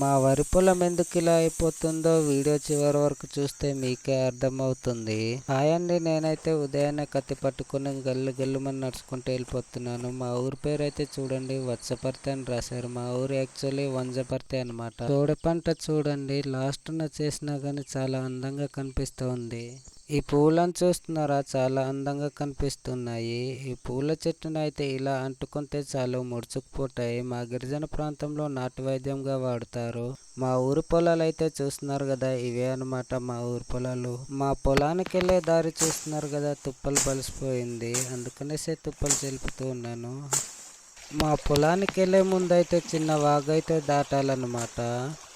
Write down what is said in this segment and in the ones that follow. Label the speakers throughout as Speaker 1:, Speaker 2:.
Speaker 1: మా వరి పొలం ఎందుకు ఇలా అయిపోతుందో వీడియో చివరి వరకు చూస్తే మీకే అర్థమవుతుంది. హాయ్ అండి, నేనైతే ఉదయాన్నే కత్తి పట్టుకుని గల్లు గల్లుమని నడుచుకుంటూ వెళ్ళిపోతున్నాను. మా ఊరి పేరు అయితే చూడండి, వత్సపర్తి అని రాశారు. మా ఊరు యాక్చువల్లీ వంజపర్తి అనమాట. తోడ పంట చూడండి, లాస్ట్న చేసినా కానీ చాలా అందంగా కనిపిస్తుంది. ఈ పూలను చూస్తున్నారా, చాలా అందంగా కనిపిస్తున్నాయి. ఈ పూల చెట్టును అయితే ఇలా అంటుకుంటే చాలు ముడుచుకుపోతాయి. మా గిరిజన ప్రాంతంలో నాటు వైద్యంగా వాడుతారు. మా ఊరు పొలాలు అయితే చూస్తున్నారు కదా, ఇవే అనమాట మా ఊరు పొలాలు. మా పొలానికి వెళ్ళే దారి చూస్తున్నారు కదా, తుప్పలు బలిసిపోయింది. అందుకనేసే తుప్పలు చెలుపుతూ ఉన్నాను. మా పొలానికి వెళ్ళే ముందైతే చిన్న వాగైతే దాటాలన్నమాట.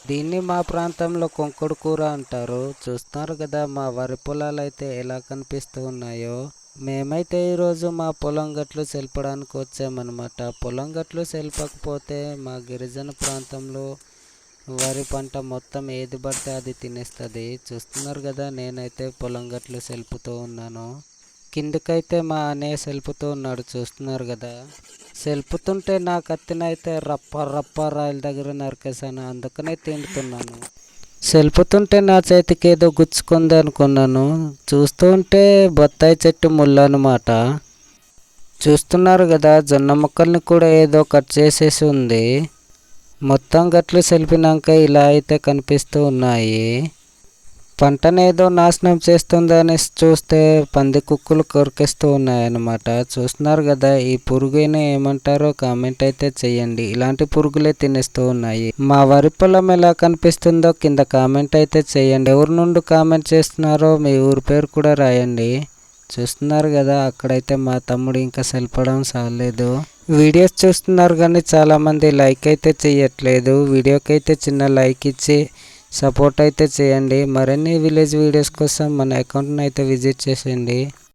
Speaker 1: దీన్ని మా ప్రాంతంలో కొంకుడు కూర అంటారు. చూస్తున్నారు కదా మా వరి పొలాలు అయితే ఎలా కనిపిస్తూ ఉన్నాయో. మేమైతే ఈరోజు మా పొలం గట్లు సెల్పడానికి వచ్చామన్నమాట. పొలం గట్లు సెల్పకపోతే మా గిరిజన ప్రాంతంలో వరి పంట మొత్తం ఏది పడితే అది తినేస్తుంది. చూస్తున్నారు కదా, నేనైతే పొలం గట్లు సెల్పుతూ ఉన్నాను. కిందకైతే మా అన్నయ్య సెల్పుతూ ఉన్నాడు, చూస్తున్నారు కదా. సెల్పుతుంటే నా కత్తినైతే రప్ప రప్ప రాయల దగ్గర నరికేసాను, అందుకనే తింటున్నాను. సెల్పుతుంటే నా చేతికి ఏదో గుచ్చుకుంది అనుకున్నాను. చూస్తూ ఉంటే బత్తాయి చెట్టు ముళ్ళు అనమాట. చూస్తున్నారు కదా, జొన్న మొక్కల్ని కూడా ఏదో కట్ చేసేసి ఉంది. మొత్తం గట్లు సెలిపినాక ఇలా అయితే కనిపిస్తూ ఉన్నాయి. పంటను ఏదో నాశనం చేస్తుందని చూస్తే పంది కుక్కులు కొరికేస్తూ ఉన్నాయన్నమాట. చూస్తున్నారు కదా, ఈ పురుగుని ఏమంటారో కామెంట్ అయితే చెయ్యండి. ఇలాంటి పురుగులే తినేస్తూ ఉన్నాయి. మా వరి పొలం ఎలా కనిపిస్తుందో కింద కామెంట్ అయితే చెయ్యండి. ఎవరి నుండి కామెంట్ చేస్తున్నారో మీ ఊరి పేరు కూడా రాయండి. చూస్తున్నారు కదా, అక్కడైతే మా తమ్ముడు ఇంకా సెల్పడం సాలేదు. వీడియోస్ చూస్తున్నారు కానీ చాలామంది లైక్ అయితే చెయ్యట్లేదు. వీడియోకి అయితే చిన్న లైక్ ఇచ్చి సపోర్ట్ అయితే చేయండి. మరిన్ని విలేజ్ వీడియోస్ కోసం మన అకౌంట్ని అయితే విజిట్ చేసేయండి.